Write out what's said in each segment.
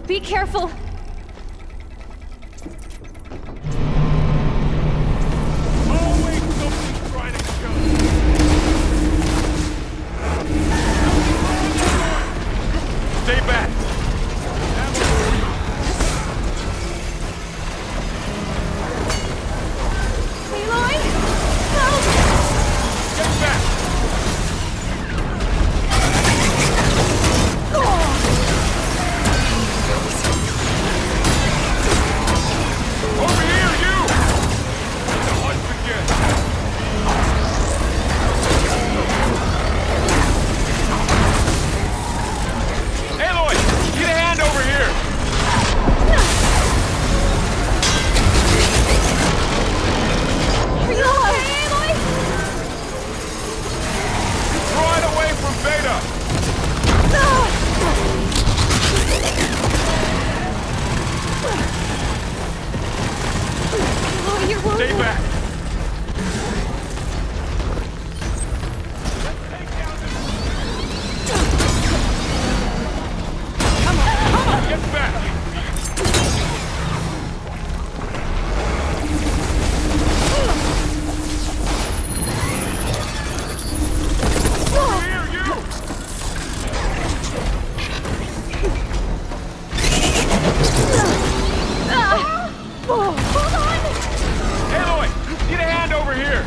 Be careful! Always something trying to kill me. Stay back! Aloy! Help! Get back! Over here, you! Let the hunt begin! Aloy! Get a hand over here! Are you okay, Aloy? Draw it away from Beta! Oh, you're wounded. Stay back! Come on! Get back! Over here, you! Hold on! Aloy! Get a hand over here!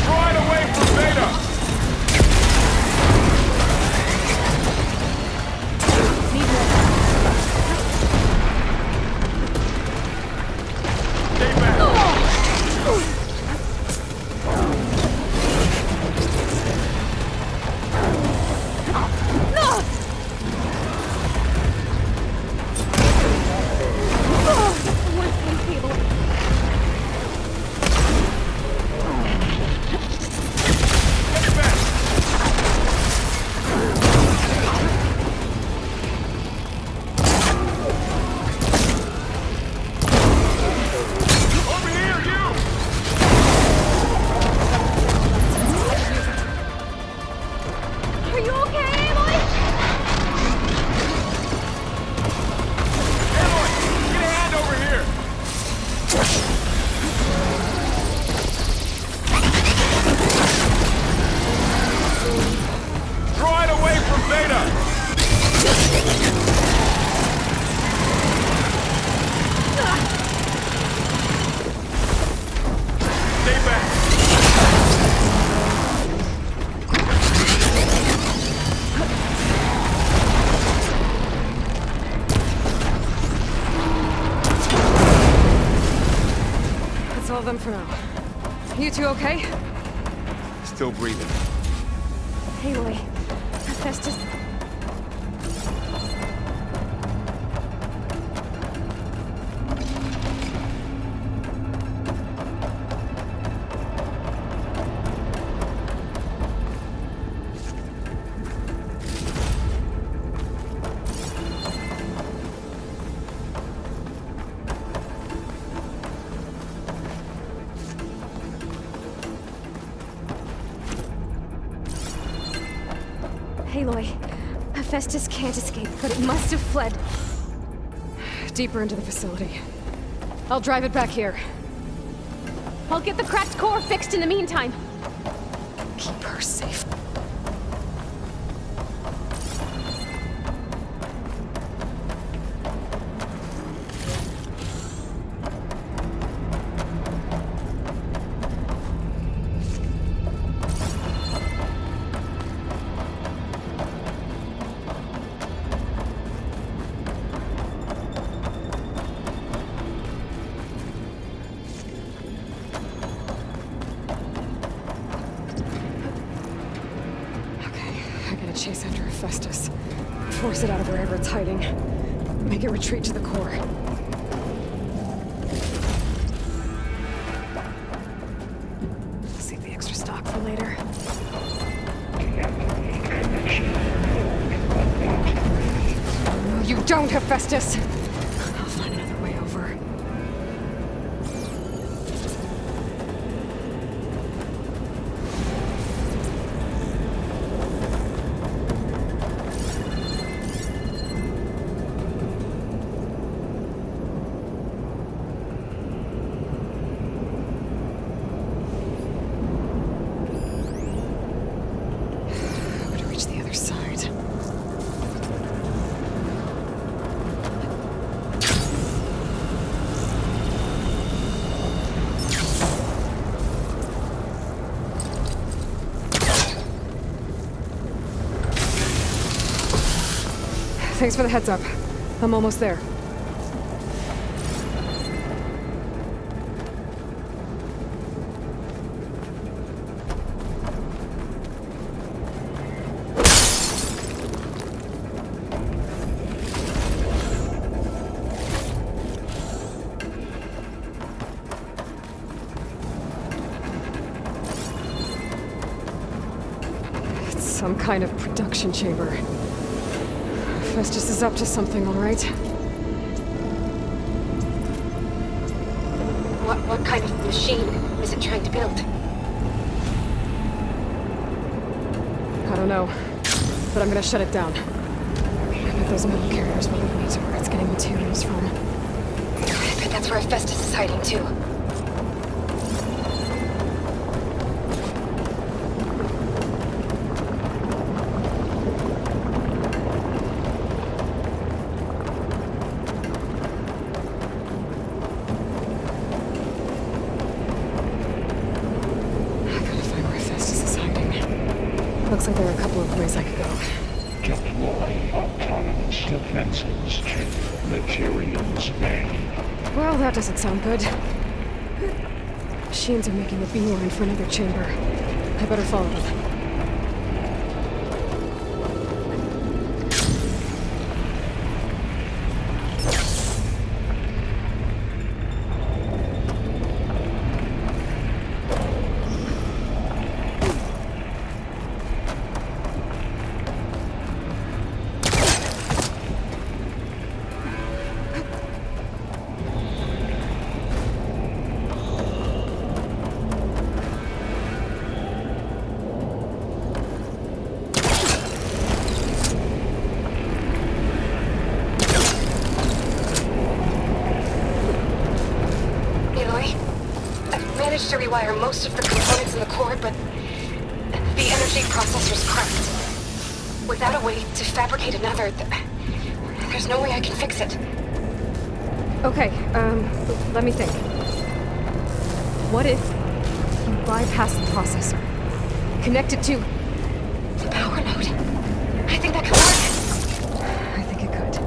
Draw it away from Beta! Stay back! Get back! Over here, you! Are you okay, Aloy? Aloy! Get a hand over here! Draw it away from Beta! Stay back! That's all of them for now. You two okay? Still breathing. Aloy, Festus. Aloy, Hephaestus can't escape, but it must have fled deeper into the facility. I'll drive it back here. I'll get the cracked core fixed in the meantime. Keep her safe. Chase after Hephaestus. Force it out of wherever it's hiding. Make it retreat to the core. Save the extra stock for later. No, you don't, Hephaestus! I'll find another way over. Thanks for the heads up. I'm almost there. It's some kind of production chamber. Festus is up to something, all right? What kind of machine is it trying to build? I don't know, but I'm gonna shut it down. I bet those metal carriers will lead me to where it's getting materials from. I bet that's where Festus is hiding too. Looks like there are a couple of ways I could go. Deploy autonomous defenses to materials bank. Well, that doesn't sound good. Machines are making a beeline for another chamber. I better follow them. To rewire most of the components in the core, but the energy processor's cracked. Without a way to fabricate another, there's no way I can fix it. Okay, let me think. What if you bypass the processor? Connect it to The power node. I think that could work. I think it could.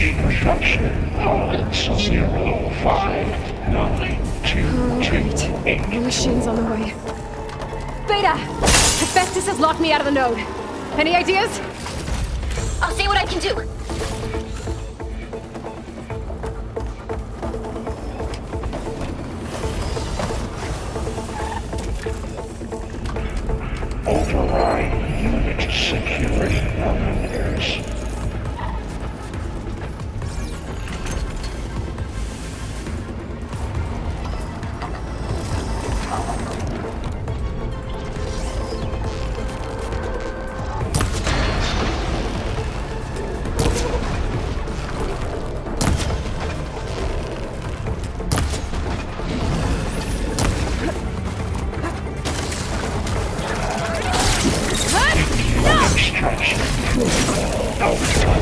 Launch production pods 0592228. The machine's on the way. Beta! Hephaestus has locked me out of the node. Any ideas? I'll see what I can do. Override unit security parameters. Extraction protocol outcome.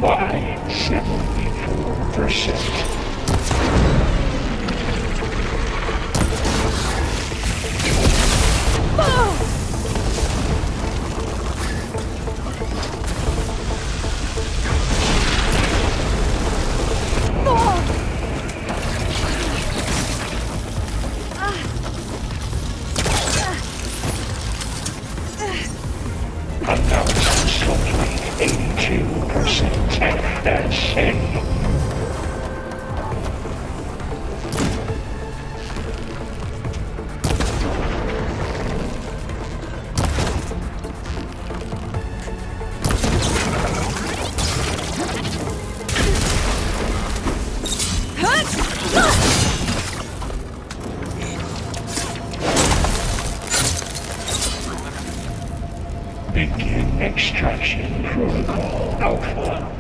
By 74%. Announced slowly 82% FSA. Begin extraction protocol alpha.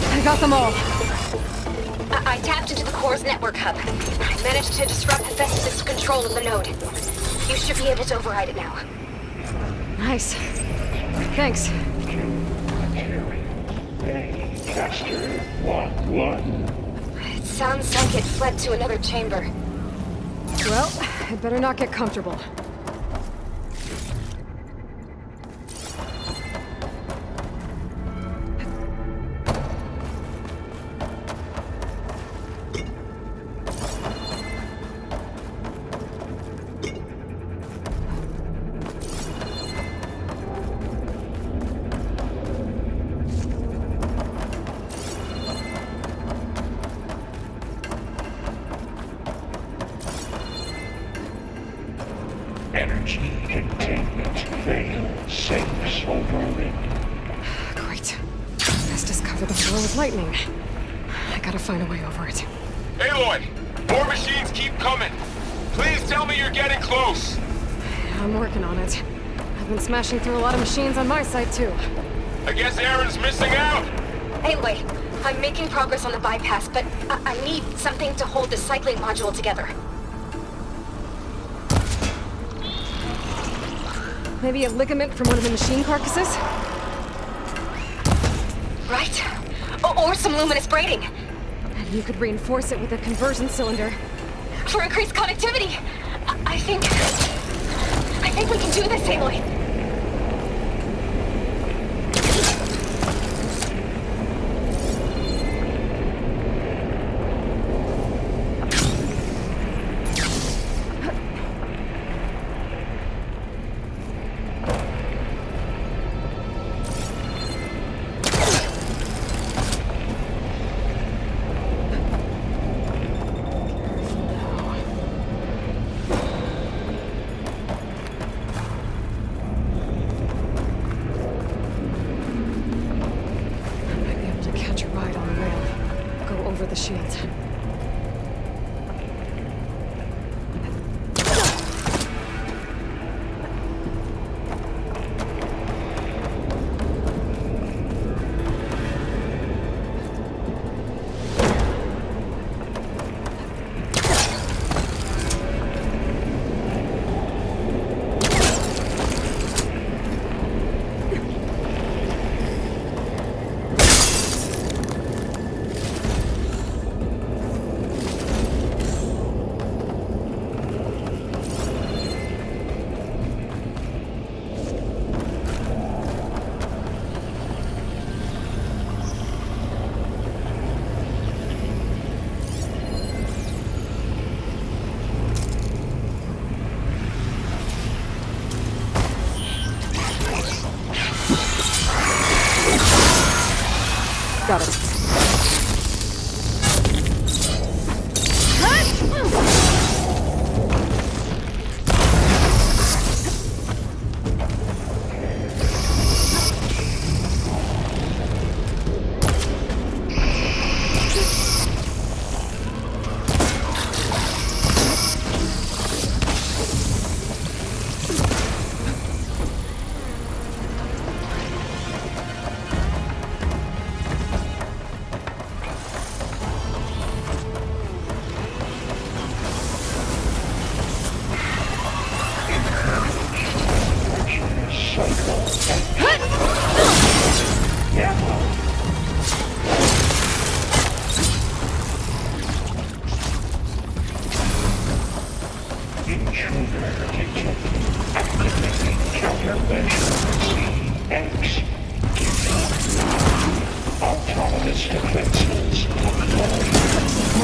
I got them all. I tapped into the core's network hub. I managed to disrupt Hephaestus' control of the node. You should be able to override it now. Nice. Thanks. Caster 1-1. It sounds like it fled to another chamber. Well, I'd better not get comfortable. over the floor with lightning. I gotta find a way over it. Aloy! More machines keep coming! Please tell me you're getting close! I'm working on it. I've been smashing through a lot of machines on my side, too. I guess Aaron's missing out! Anyway, I'm making progress on the bypass, but I need something to hold the cycling module together. Maybe a ligament from one of the machine carcasses? Right? Or some luminous braiding. And you could reinforce it with a conversion cylinder. For increased connectivity. I think we can do this, Aloy. The shield. Got it.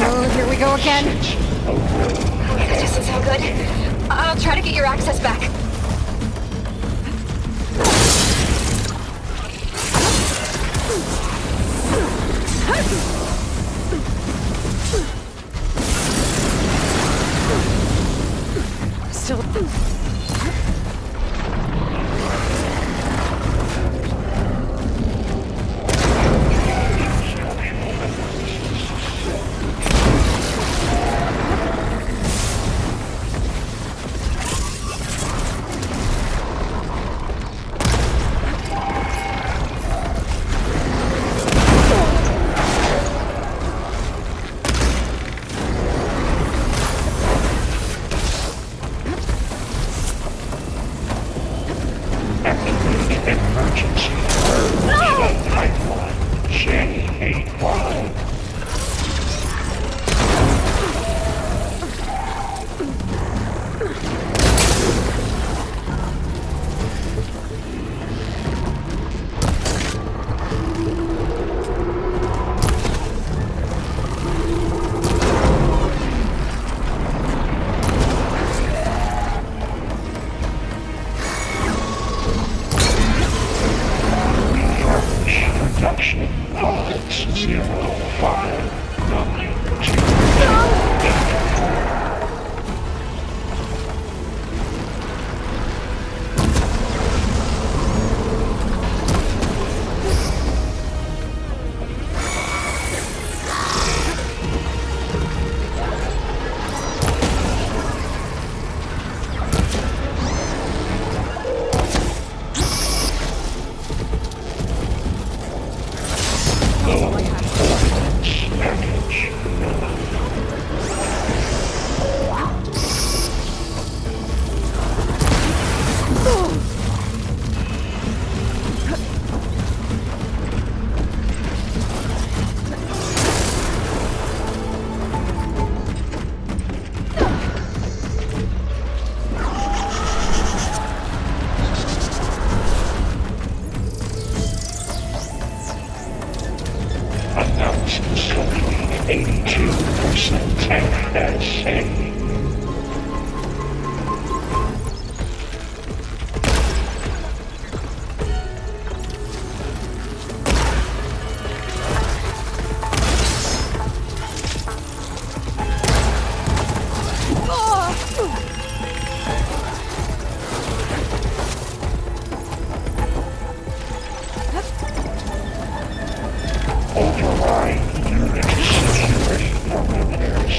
Oh, here we go again. That doesn't sound good. I'll try to get your access back. Still. Emergency. Pipeline. J81. Production pods 0592. 82% accuracy. Override unit security parameters.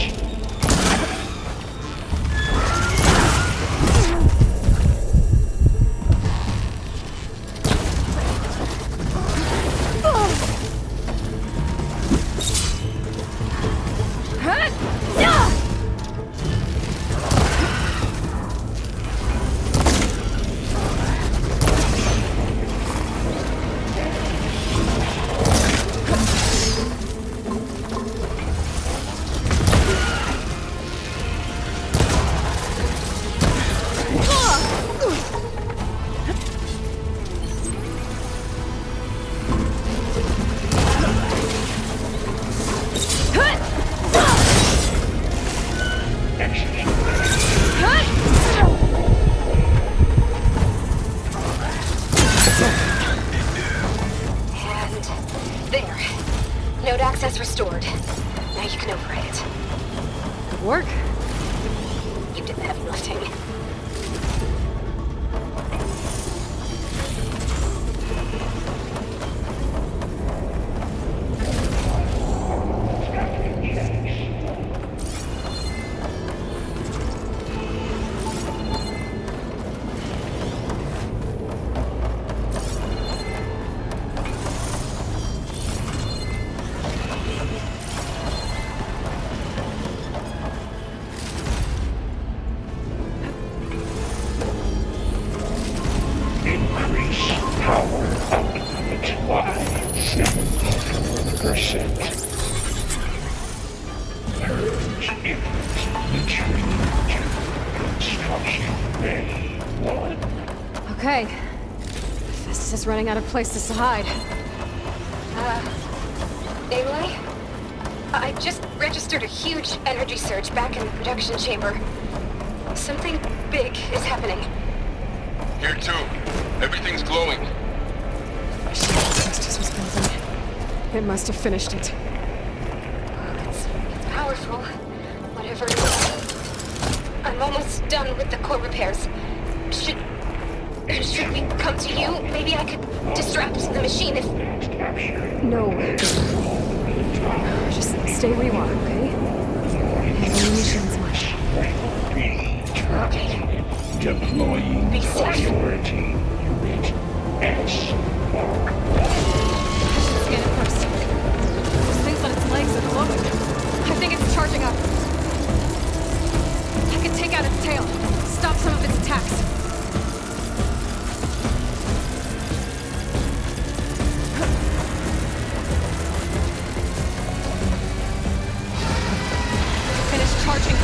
And there. Node access restored. Now you can override it. Good work. You did the heavy lifting. Increase power output by 7%. Purge input nutrient construction bay 1. Okay. Festus is running out of places to hide. Aloy? I just registered a huge energy surge back in the production chamber. Something big is happening. Here too. Everything's glowing. Festus was building. It must have finished it. It's powerful. Whatever it is. I'm almost done with the core repairs. Should we come to you? Maybe I could distract the machine if... No. Just stay where you are, okay? Handle the machines much. Okay. Deploying Be safe. priority unit S. Scan it first. This thing's on its legs at the moment. I think it's charging up. I could take out its tail. Stop some of its attacks. Finish charging.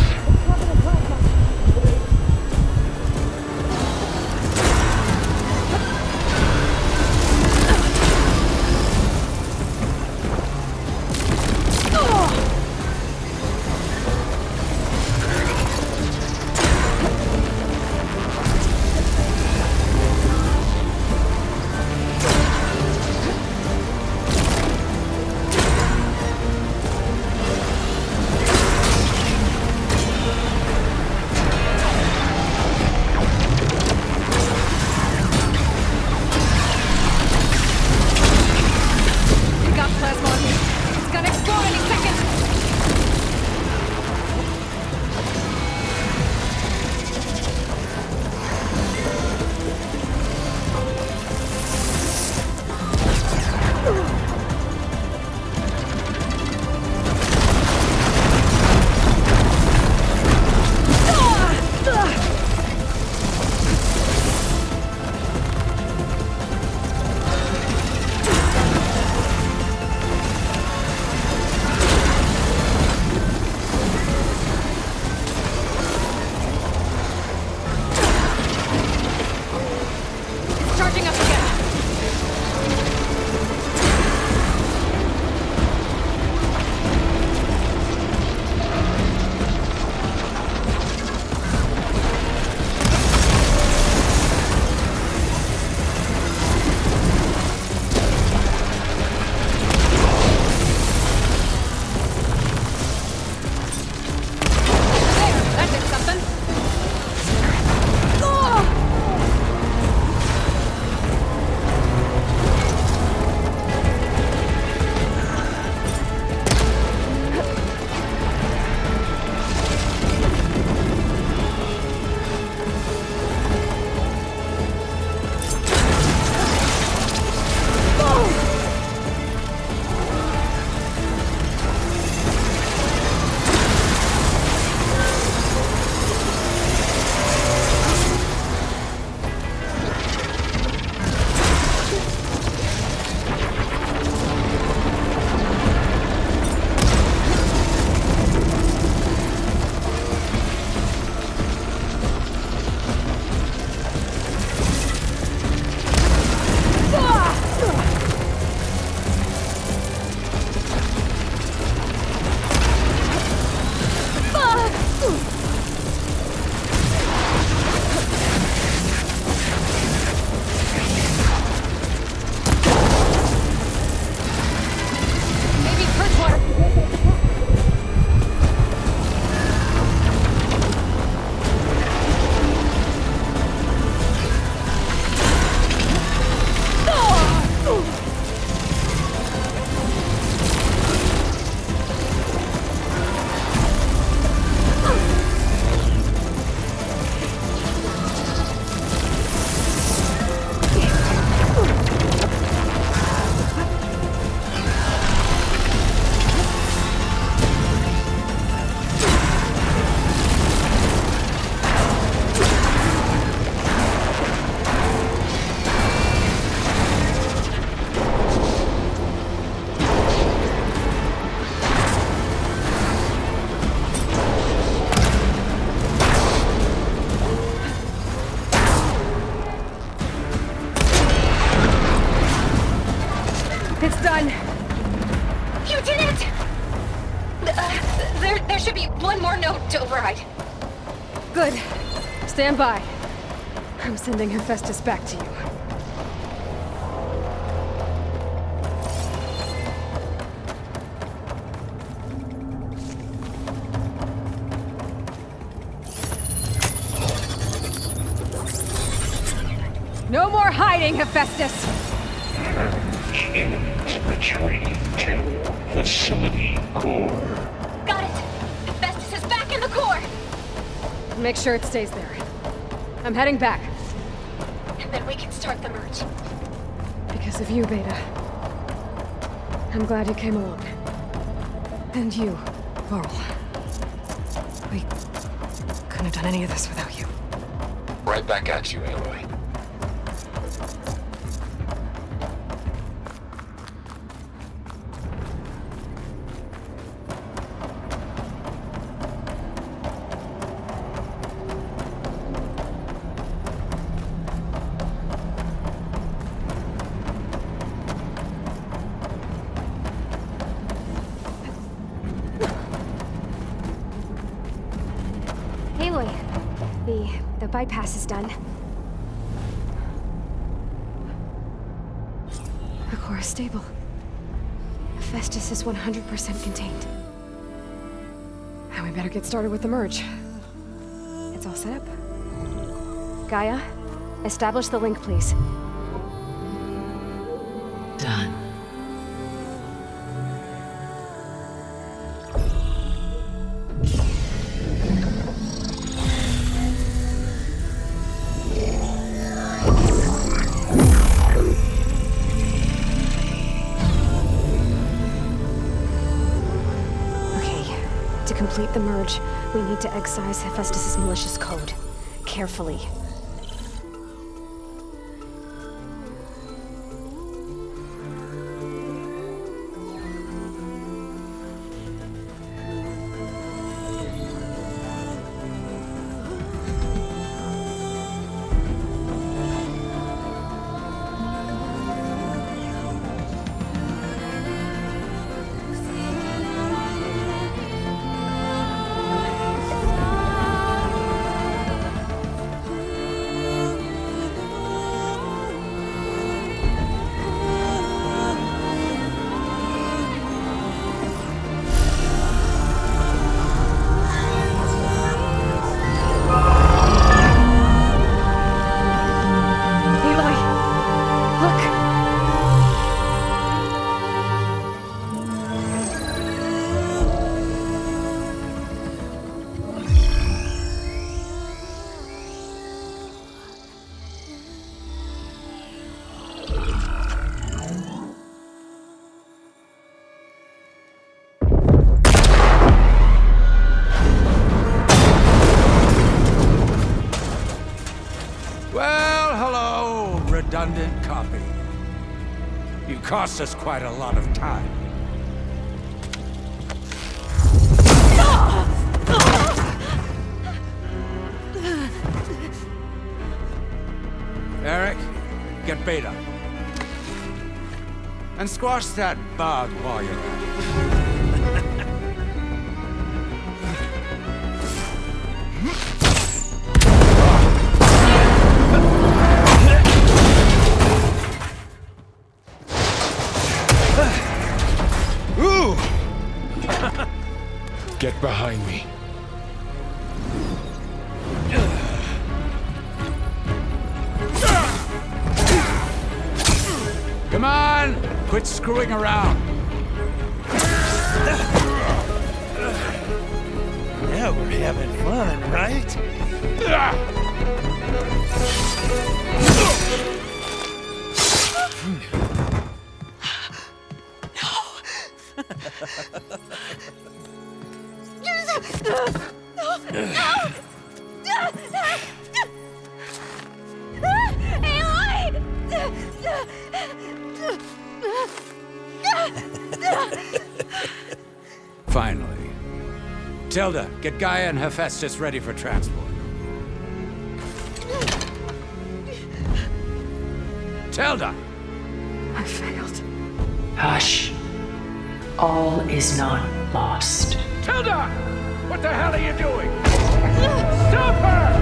You did it! There should be one more note to override. Good. Stand by. I'm sending Hephaestus back to you. No more hiding, Hephaestus! Enemies retreating to facility core. Got it! Hephaestus is back in the core! Make sure it stays there. I'm heading back. And then we can start the merge. Because of you, Beta. I'm glad you came along. And you, Varl. We couldn't have done any of this without you. Right back at you, Aloy. Aloy, the bypass is done. The core is stable. Hephaestus is 100% contained. And we better get started with the merge. It's all set up. Gaia, establish the link, please. Done. To complete the merge, we need to excise Hephaestus' malicious code. Carefully. Well, hello, redundant copy. You cost us quite a lot of time. Eric, get Beta. And squash that bug while you're at it. Ooh! Get behind me. Come on! Quit screwing around. Now we're having fun, right? Finally. Tilda, get Gaia and Hephaestus ready for transport. Tilda! I failed. Hush. All is not lost. Tilda! What the hell are you doing? Stop her!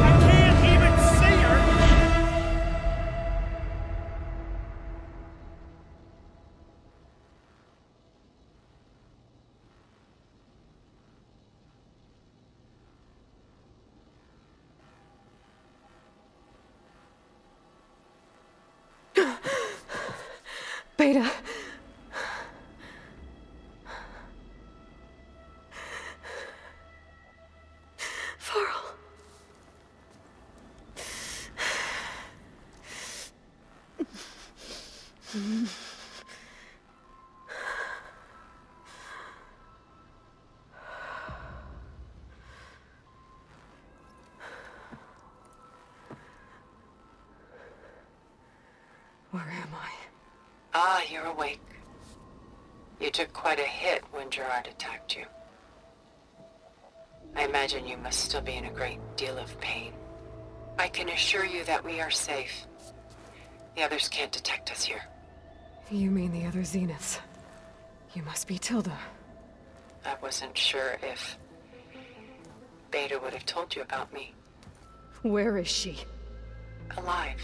I can't even see her! Beta. Varl. Where am I? Ah, you're awake. You took quite a hit when Gerard attacked you. I imagine you must still be in a great deal of pain. I can assure you that we are safe. The others can't detect us here. You mean the other Zeniths? You must be Tilda. I wasn't sure if Beta would have told you about me. Where is she? Alive.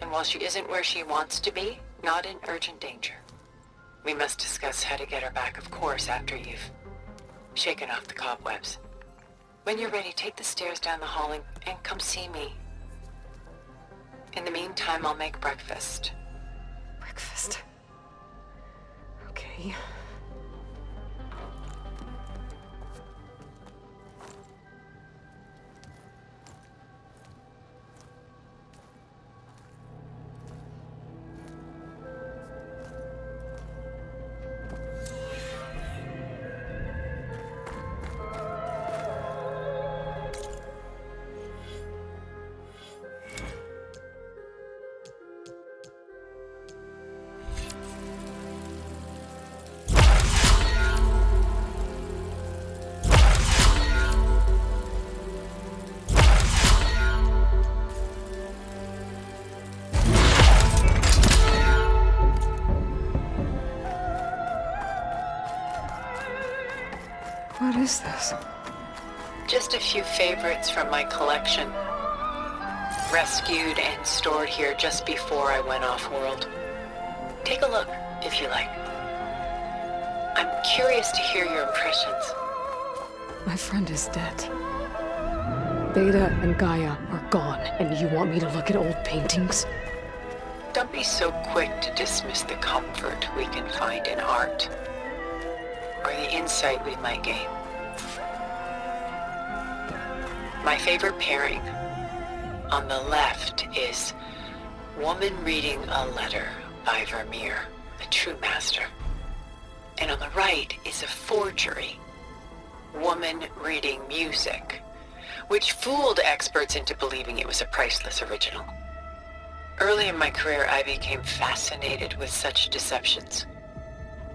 And while she isn't where she wants to be, not in urgent danger. We must discuss how to get her back, of course, after you've shaken off the cobwebs. When you're ready, take the stairs down the hall and come see me. In the meantime, I'll make breakfast. Breakfast. Okay. What is this? Just a few favorites from my collection. Rescued and stored here just before I went off-world. Take a look, if you like. I'm curious to hear your impressions. My friend is dead. Beta and Gaia are gone, and you want me to look at old paintings? Don't be so quick to dismiss the comfort we can find in art, or the insight we might gain. My favorite pairing on the left is Woman Reading a Letter by Vermeer, a true master. And on the right is a forgery, Woman Reading Music, which fooled experts into believing it was a priceless original. Early in my career, I became fascinated with such deceptions.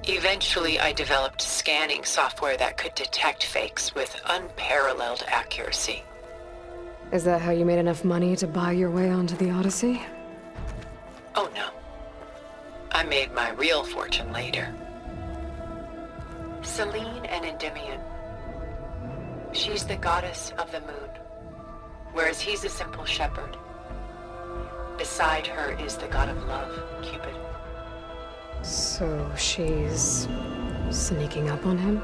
Eventually, I developed scanning software that could detect fakes with unparalleled accuracy. Is that how you made enough money to buy your way onto the Odyssey? Oh no. I made my real fortune later. Selene and Endymion. She's the goddess of the moon, whereas he's a simple shepherd. Beside her is the god of love, Cupid. So she's sneaking up on him?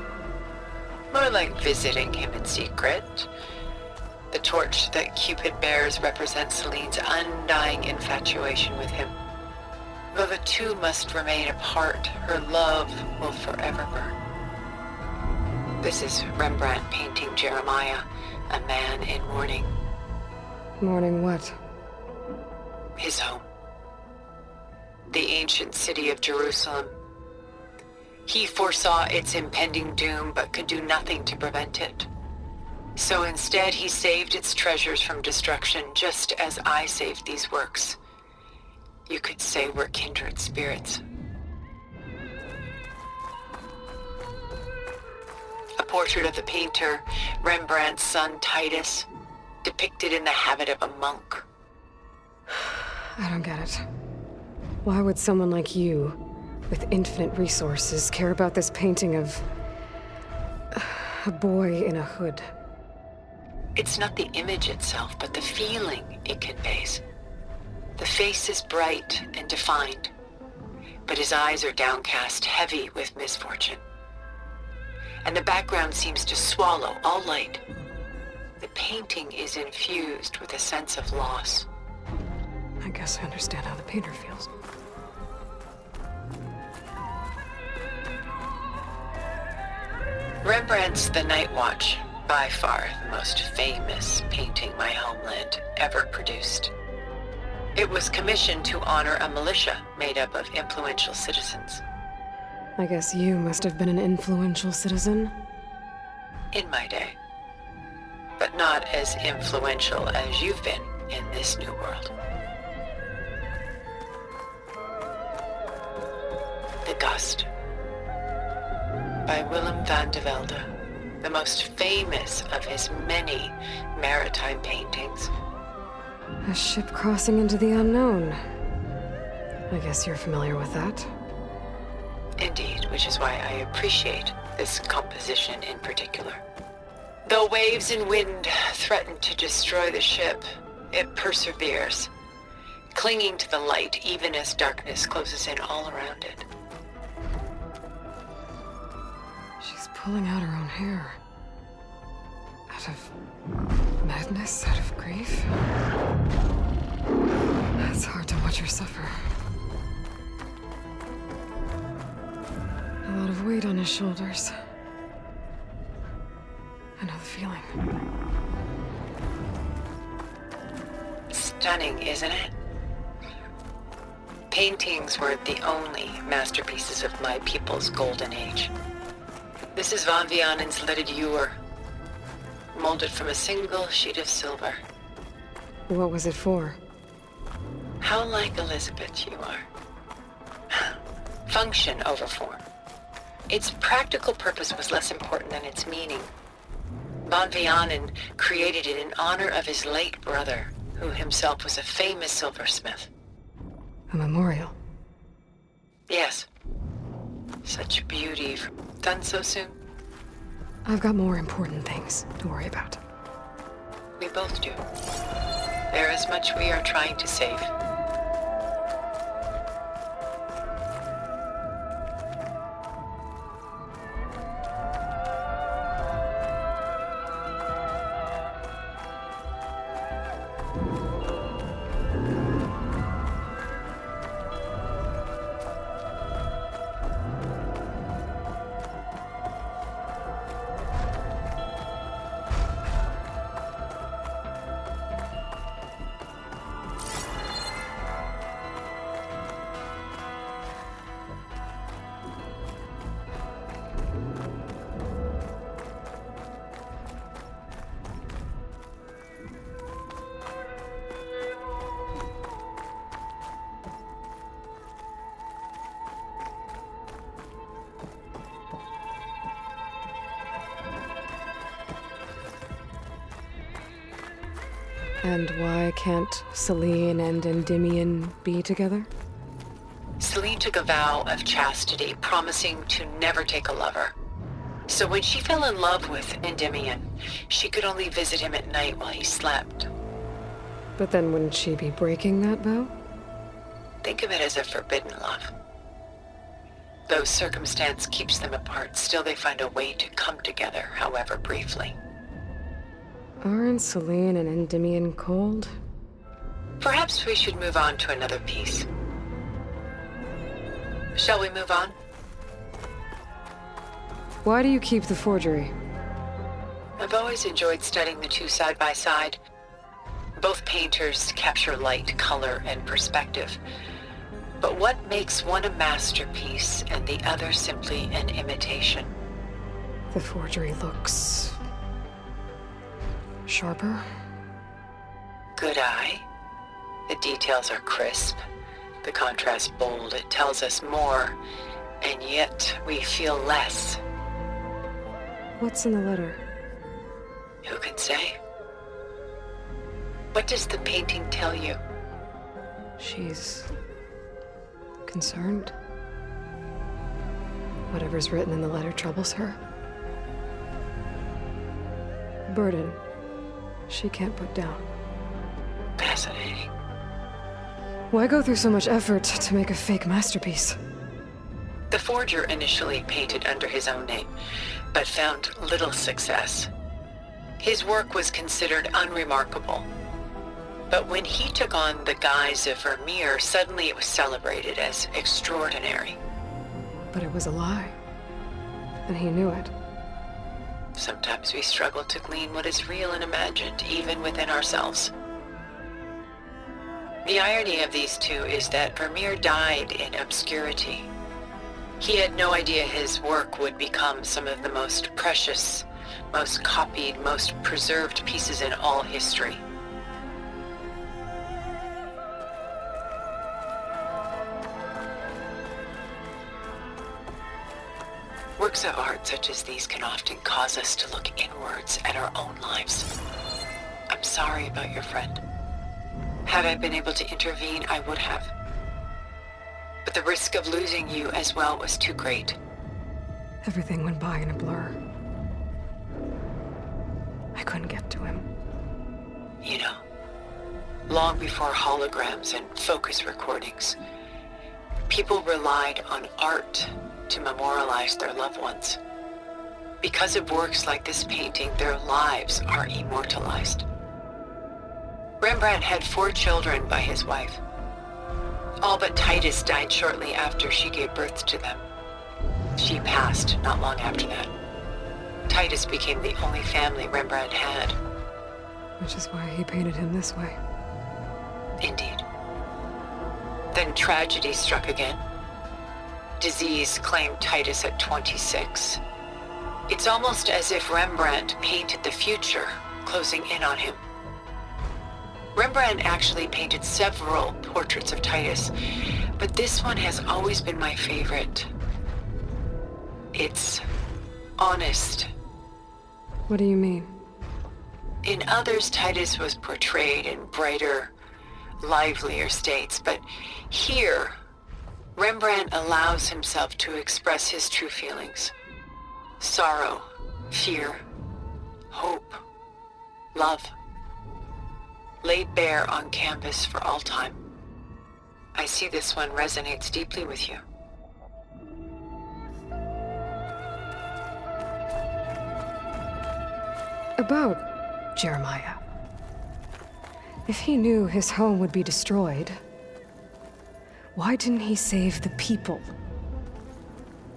More like visiting him in secret. The torch that Cupid bears represents Selene's undying infatuation with him. Though the two must remain apart, her love will forever burn. This is Rembrandt painting Jeremiah, a man in mourning. Mourning what? His home. The ancient city of Jerusalem. He foresaw its impending doom, but could do nothing to prevent it. So instead, he saved its treasures from destruction, just as I saved these works. You could say we're kindred spirits. A portrait of the painter, Rembrandt's son Titus, depicted in the habit of a monk. I don't get it. Why would someone like you with infinite resources care about this painting of a boy in a hood? It's not the image itself, but the feeling it conveys. The face is bright and defined, but his eyes are downcast, heavy with misfortune. And the background seems to swallow all light. The painting is infused with a sense of loss. I guess I understand how the painter feels. Rembrandt's The Night Watch, by far the most famous painting my homeland ever produced. It was commissioned to honor a militia made up of influential citizens. I guess you must have been an influential citizen. In my day. But not as influential as you've been in this new world. The Gust, by Willem van de Velde, the most famous of his many maritime paintings. A ship crossing into the unknown. I guess you're familiar with that. Indeed, which is why I appreciate this composition in particular. Though waves and wind threaten to destroy the ship, it perseveres, clinging to the light even as darkness closes in all around it. She's pulling out her own hair. Out of madness, out of grief. It's hard to watch her suffer. A lot of weight on his shoulders. I know the feeling. Stunning, isn't it? Paintings were the only masterpieces of my people's golden age. This is Van Vianen's Leaded Ewer, molded from a single sheet of silver. What was it for? How like Elizabeth you are. Function over form. Its practical purpose was less important than its meaning. Van Vianen created it in honor of his late brother, who himself was a famous silversmith. A memorial. Yes. Such beauty, done so soon. I've got more important things to worry about. We both do. There is much we are trying to save. And why can't Celine and Endymion be together? Celine took a vow of chastity, promising to never take a lover. So when she fell in love with Endymion, she could only visit him at night while he slept. But then wouldn't she be breaking that vow? Think of it as a forbidden love. Though circumstance keeps them apart, still they find a way to come together, however briefly. Aren't Celine and Endymion cold? Perhaps we should move on to another piece. Shall we move on? Why do you keep the forgery? I've always enjoyed studying the two side by side. Both painters capture light, color, and perspective. But what makes one a masterpiece and the other simply an imitation? The forgery looks sharper. Good eye. The details are crisp. The contrast bold. It tells us more, and yet we feel less. What's in the letter? Who can say? What does the painting tell you? She's concerned. Whatever's written in the letter troubles her. Burden she can't put down. Fascinating. Why go through so much effort to make a fake masterpiece? The forger initially painted under his own name, but found little success. His work was considered unremarkable. But when he took on the guise of Vermeer, suddenly it was celebrated as extraordinary. But it was a lie. And he knew it. Sometimes we struggle to glean what is real and imagined, even within ourselves. The irony of these two is that Vermeer died in obscurity. He had no idea his work would become some of the most precious, most copied, most preserved pieces in all history. Works of art such as these can often cause us to look inwards at our own lives. I'm sorry about your friend. Had I been able to intervene, I would have. But the risk of losing you as well was too great. Everything went by in a blur. I couldn't get to him. You know, long before holograms and focus recordings, people relied on art to memorialize their loved ones. Because of works like this painting, their lives are immortalized. Rembrandt had 4 children by his wife. All but Titus died shortly after she gave birth to them. She passed not long after that. Titus became the only family Rembrandt had. Which is why he painted him this way. Indeed. Then tragedy struck again. Disease claimed Titus at 26. It's almost as if Rembrandt painted the future, closing in on him. Rembrandt actually painted several portraits of Titus, but this one has always been my favorite. It's honest. What do you mean? In others, Titus was portrayed in brighter, livelier states, but here, Rembrandt allows himself to express his true feelings. Sorrow, fear, hope, love. Laid bare on canvas for all time. I see this one resonates deeply with you. About Jeremiah. If he knew his home would be destroyed, why didn't he save the people?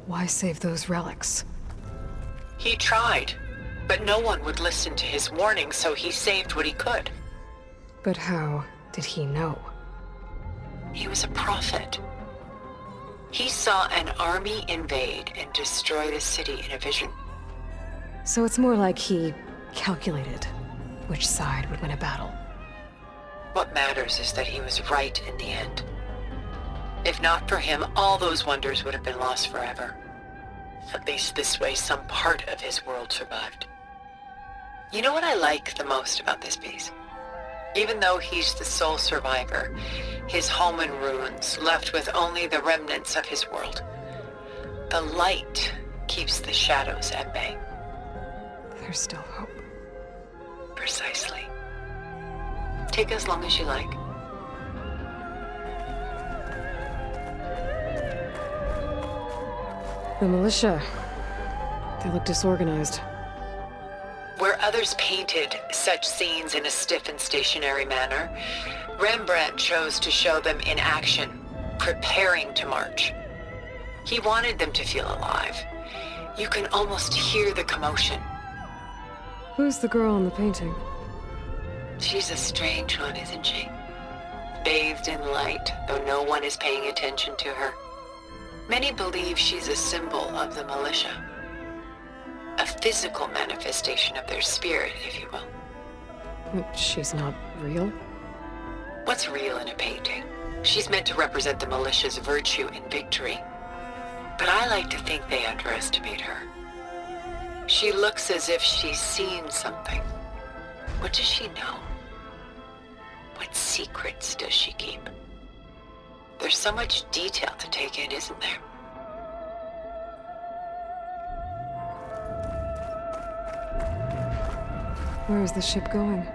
Why save those relics? He tried, but no one would listen to his warning, so he saved what he could. But how did he know? He was a prophet. He saw an army invade and destroy the city in a vision. So it's more like he calculated which side would win a battle. What matters is that he was right in the end. If not for him, all those wonders would have been lost forever. At least this way, some part of his world survived. You know what I like the most about this piece? Even though he's the sole survivor, his home in ruins, left with only the remnants of his world. The light keeps the shadows at bay. There's still hope. Precisely. Take as long as you like. The militia. They look disorganized. Where others painted such scenes in a stiff and stationary manner, Rembrandt chose to show them in action, preparing to march. He wanted them to feel alive. You can almost hear the commotion. Who's the girl in the painting? She's a strange one, isn't she? Bathed in light, though no one is paying attention to her. Many believe she's a symbol of the militia. A physical manifestation of their spirit, if you will. But she's not real? What's real in a painting? She's meant to represent the militia's virtue and victory. But I like to think they underestimate her. She looks as if she's seen something. What does she know? What secrets does she keep? There's so much detail to take in, isn't there? Where is the ship going?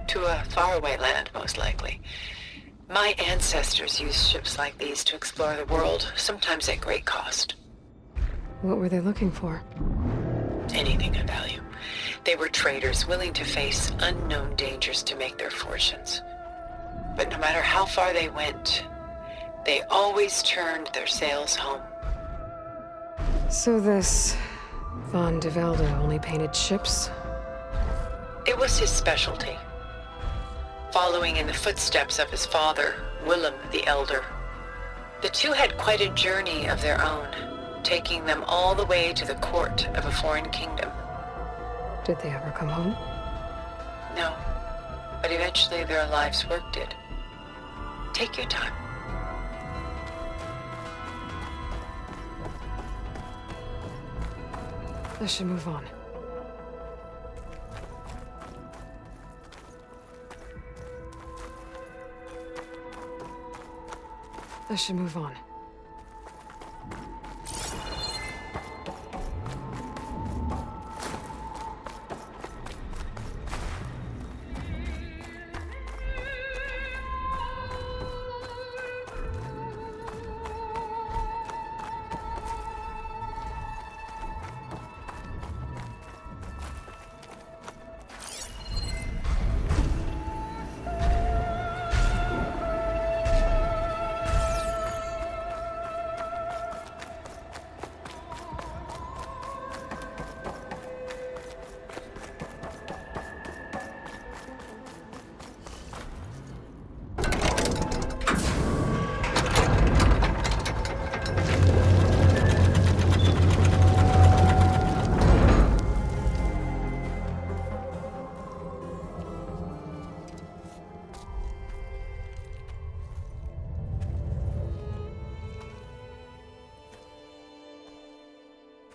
To a faraway land, most likely. My ancestors used ships like these to explore the world, sometimes at great cost. What were they looking for? Anything of value. They were traders willing to face unknown dangers to make their fortunes. But no matter how far they went, they always turned their sails home. So this Von de Velde only painted ships? It was his specialty. Following in the footsteps of his father, Willem the Elder. The two had quite a journey of their own, taking them all the way to the court of a foreign kingdom. Did they ever come home? No, but eventually their lives' work did. Take your time. I should move on. I should move on.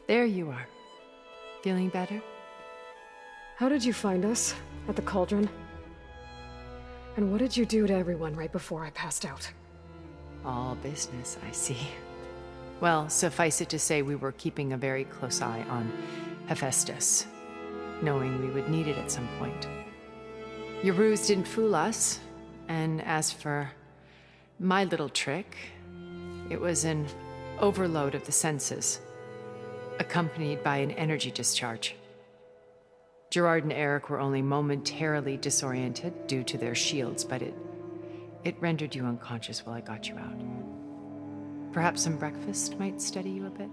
There you are. Feeling better? How did you find us? At the cauldron? And what did you do to everyone right before I passed out? All business, I see. Well, suffice it to say we were keeping a very close eye on Hephaestus, knowing we would need it at some point. Your ruse didn't fool us, and as for my little trick, it was an overload of the senses, accompanied by an energy discharge. Gerard and Eric were only momentarily disoriented due to their shields, but it rendered you unconscious while I got you out. Perhaps some breakfast might steady you a bit?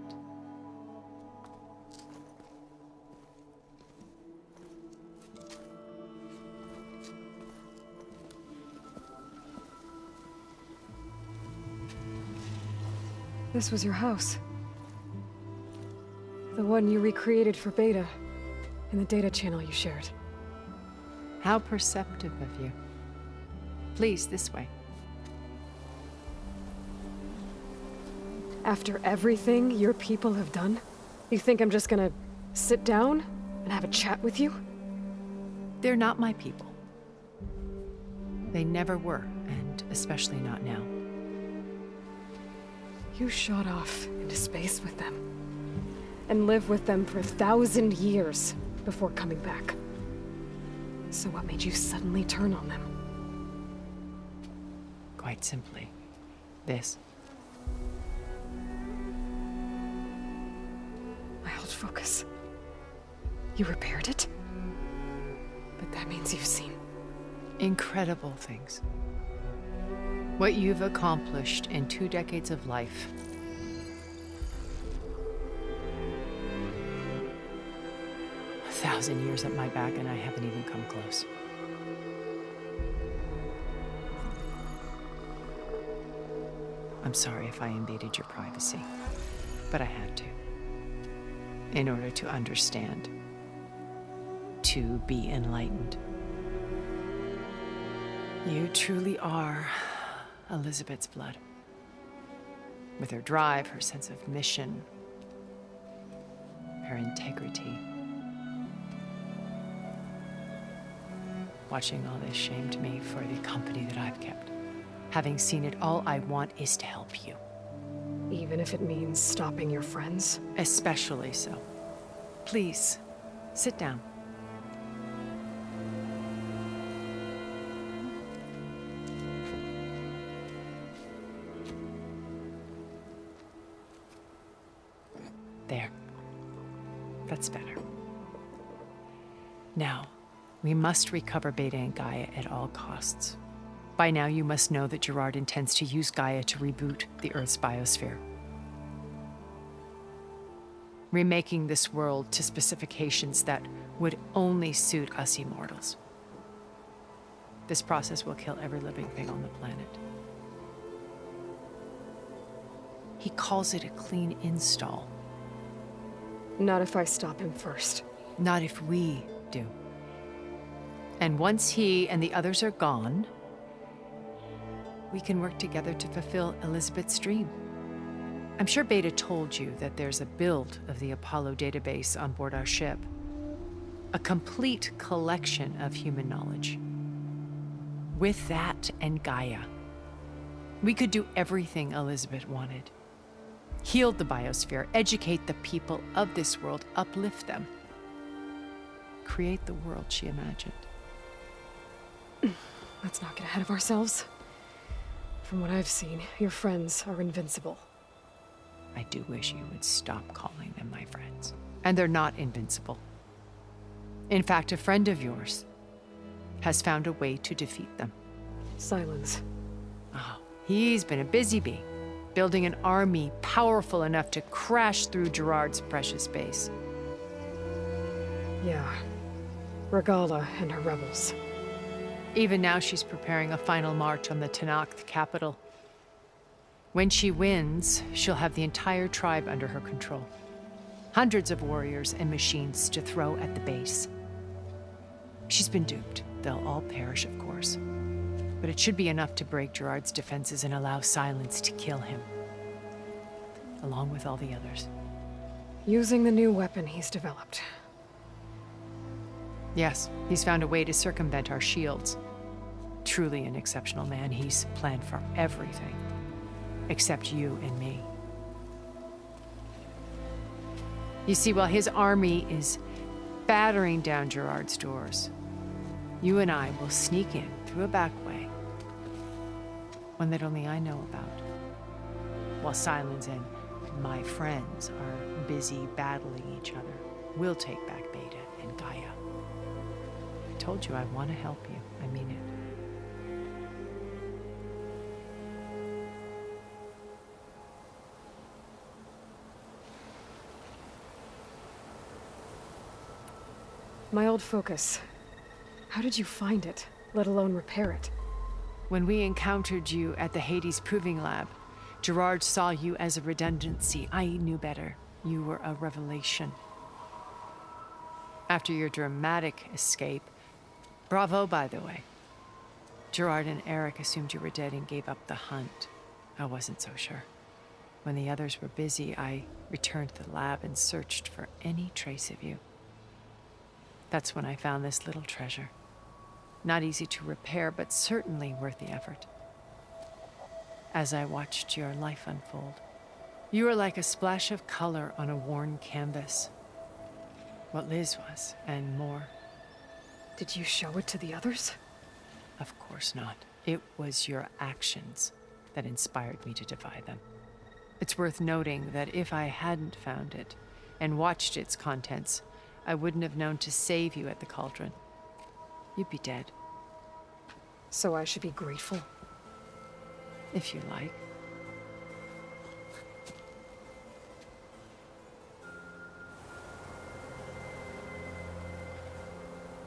This was your house. The one you recreated for Beta, in the data channel you shared. How perceptive of you. Please, this way. After everything your people have done, you think I'm just gonna sit down and have a chat with you? They're not my people. They never were, and especially not now. You shot off into space with them, and lived with them for 1,000 years before coming back. So what made you suddenly turn on them? Quite simply, this. My old focus. You repaired it? But that means you've seen Incredible things. What you've accomplished in 2 decades of life. A 1,000 years at my back and I haven't even come close. I'm sorry if I invaded your privacy, but I had to. In order to understand. To be enlightened. You truly are Elizabeth's blood. With her drive, her sense of mission, her integrity. Watching all this shamed me for the company that I've kept. Having seen it, all I want is to help you. even if it means stopping your friends? Especially so. Please, sit down. There. That's better. Now, we must recover Beta and Gaia at all costs. By now, you must know that Gerard intends to use Gaia to reboot the Earth's biosphere, remaking this world to specifications that would only suit us immortals. This process will kill every living thing on the planet. He calls it a clean install. Not if I stop him first. Not if we do. And once he and the others are gone, we can work together to fulfill Elizabeth's dream. I'm sure Beta told you that there's a build of the Apollo database on board our ship. A complete collection of human knowledge. With that and Gaia, we could do everything Elizabeth wanted. Heal the biosphere, educate the people of this world, uplift them. Create the world she imagined. Let's not get ahead of ourselves. From what I've seen, your friends are invincible. I do wish you would stop calling them my friends. And they're not invincible. In fact, a friend of yours has found a way to defeat them. Silence. Oh, he's been a busy bee, building an army powerful enough to crash through Gerard's precious base. Yeah. Regala and her rebels. Even now, she's preparing a final march on the Tenakth capital. When she wins, she'll have the entire tribe under her control. Hundreds of warriors and machines to throw at the base. She's been duped. They'll all perish, of course. But it should be enough to break Gerard's defenses and allow Silence to kill him. Along with all the others. Using the new weapon he's developed. Yes, he's found a way to circumvent our shields. Truly an exceptional man. He's planned for everything. Except you and me. You see, while his army is battering down Gerard's doors, you and I will sneak in through a back way. One that only I know about. While Silence and my friends are busy battling each other, we'll take back Beta and Gaia. I told you I want to help you. I mean it. My old focus. How did you find it, let alone repair it? When we encountered you at the Hades Proving Lab, Gerard saw you as a redundancy. I knew better. You were a revelation. After your dramatic escape, bravo, by the way. Gerard and Eric assumed you were dead and gave up the hunt. I wasn't so sure. When the others were busy, I returned to the lab and searched for any trace of you. That's when I found this little treasure. Not easy to repair, but certainly worth the effort. As I watched your life unfold, you were like a splash of color on a worn canvas. What Liz was, and more. Did you show it to the others? Of course not. It was your actions that inspired me to defy them. It's worth noting that if I hadn't found it and watched its contents, I wouldn't have known to save you at the cauldron. You'd be dead. So I should be grateful? If you like.